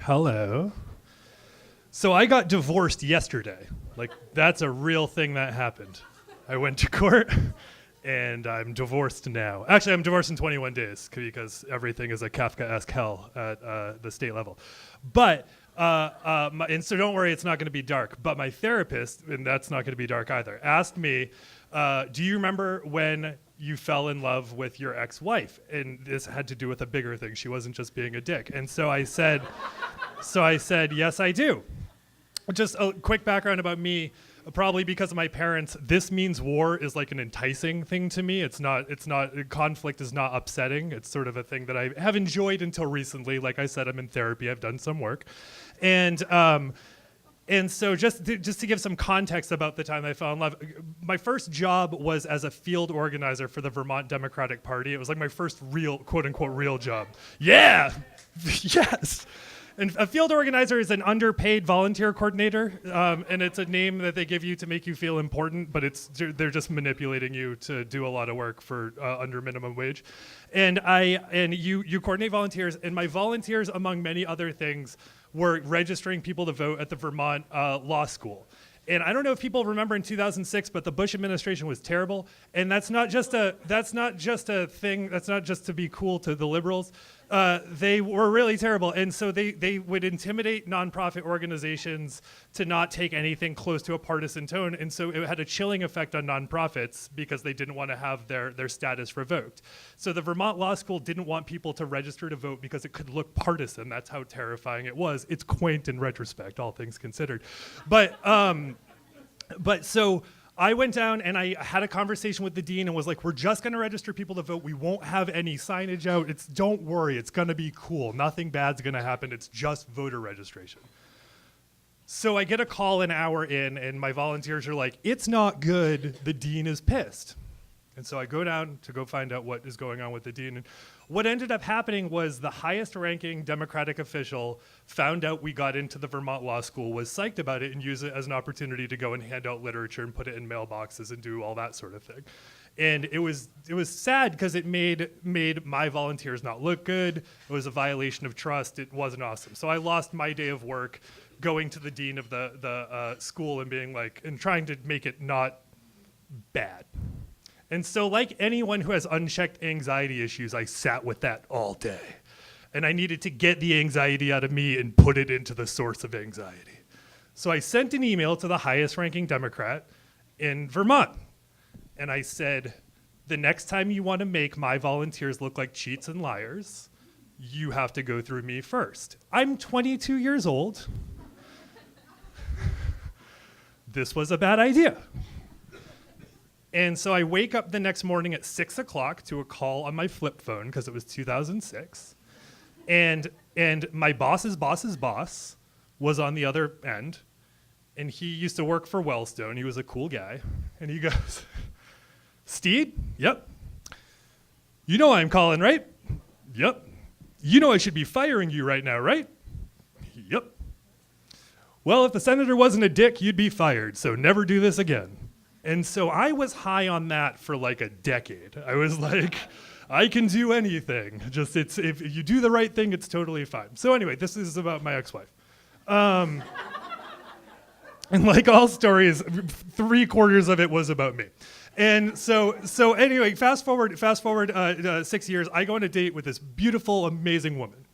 Hello. So I got divorced yesterday. Like, that's a real thing that happened. I went to court and I'm divorced now. Actually, I'm divorced in 21 days because everything is a Kafkaesque hell at the state level. But, and so don't worry, it's not going to be dark. But my therapist, and that's not going to be dark either, asked me, do you remember when you fell in love with your ex-wife? And this had to do with a bigger thing. She wasn't just being a dick. And so I said, yes, I do. Just a quick background about me. Probably because of my parents, this means war is like an enticing thing to me. It's not, conflict is not upsetting. It's sort of a thing that I have enjoyed until recently. Like I said, I'm in therapy, I've done some work. And so just to give some context about the time I fell in love, my first job was as a field organizer for the Vermont Democratic Party. It was like my first real, quote unquote, real job. Yeah, yes. And a field organizer is an underpaid volunteer coordinator, and it's a name that they give you to make you feel important, but they're just manipulating you to do a lot of work for under minimum wage. And you coordinate volunteers, and my volunteers, among many other things, were registering people to vote at the Vermont Law School. And I don't know if people remember in 2006, but the Bush administration was terrible. And that's not just a thing. That's not just to be cool to the liberals. They were really terrible. And so they would intimidate nonprofit organizations to not take anything close to a partisan tone. And so it had a chilling effect on nonprofits because they didn't want to have their status revoked. So the Vermont Law School didn't want people to register to vote because it could look partisan. That's how terrifying it was. It's quaint in retrospect, all things considered. But so I went down and I had a conversation with the dean and was like, we're just going to register people to vote. We won't have any signage out. Don't worry, it's going to be cool. Nothing bad's going to happen. It's just voter registration. So I get a call an hour in and my volunteers are like, it's not good. The dean is pissed. And so I go down to go find out what is going on with the dean. And what ended up happening was the highest ranking Democratic official found out we got into the Vermont Law School, was psyched about it, and used it as an opportunity to go and hand out literature and put it in mailboxes and do all that sort of thing. And it was sad because it made my volunteers not look good. It was a violation of trust. It wasn't awesome. So I lost my day of work going to the dean of the school and being like, and trying to make it not bad. And so like anyone who has unchecked anxiety issues, I sat with that all day. And I needed to get the anxiety out of me and put it into the source of anxiety. So I sent an email to the highest ranking Democrat in Vermont. And I said, the next time you want to make my volunteers look like cheats and liars, you have to go through me first. I'm 22 years old. This was a bad idea. And so I wake up the next morning at 6 o'clock to a call on my flip phone because it was 2006. And my boss's boss's boss was on the other end. And he used to work for Wellstone. He was a cool guy. And he goes, Steed? Yep. You know I'm calling, right? Yep. You know I should be firing you right now, right? Yep. Well, if the senator wasn't a dick, you'd be fired. So never do this again. And so I was high on that for like a decade. I was like, I can do anything. Just if you do the right thing, it's totally fine. So anyway, this is about my ex-wife. And like all stories, 3/4 of it was about me. And so anyway, fast forward 6 years, I go on a date with this beautiful, amazing woman.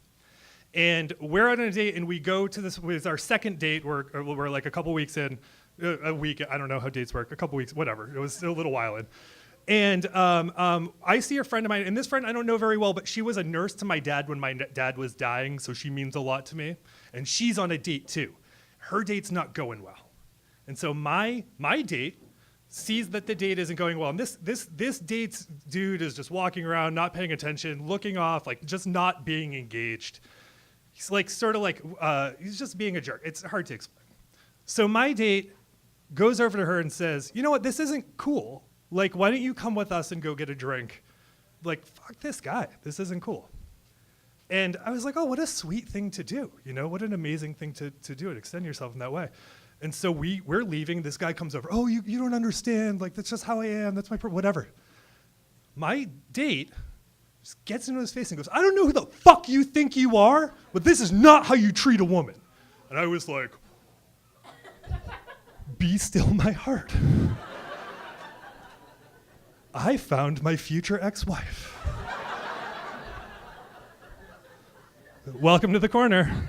And we're on a date and we go to this, with our second date, we're like a couple weeks in, a week, I don't know how dates work, a couple weeks, whatever. It was still a little while in. And I see a friend of mine, and this friend I don't know very well, but she was a nurse to my dad when my dad was dying, so she means a lot to me. And she's on a date too. Her date's not going well. And so my date sees that the date isn't going well. And this date's dude is just walking around, not paying attention, looking off, like just not being engaged. He's like sort of like, he's just being a jerk. It's hard to explain. So my date goes over to her and says, you know what, this isn't cool. Like, why don't you come with us and go get a drink? Like, fuck this guy. This isn't cool. And I was like, oh, what a sweet thing to do. You know, what an amazing thing to do and extend yourself in that way. And so we're leaving. This guy comes over. Oh, you don't understand. Like, that's just how I am. That's my whatever. My date Just gets into his face and goes, I don't know who the fuck you think you are, but this is not how you treat a woman. And I was like, be still my heart. I found my future ex-wife. Welcome to the corner.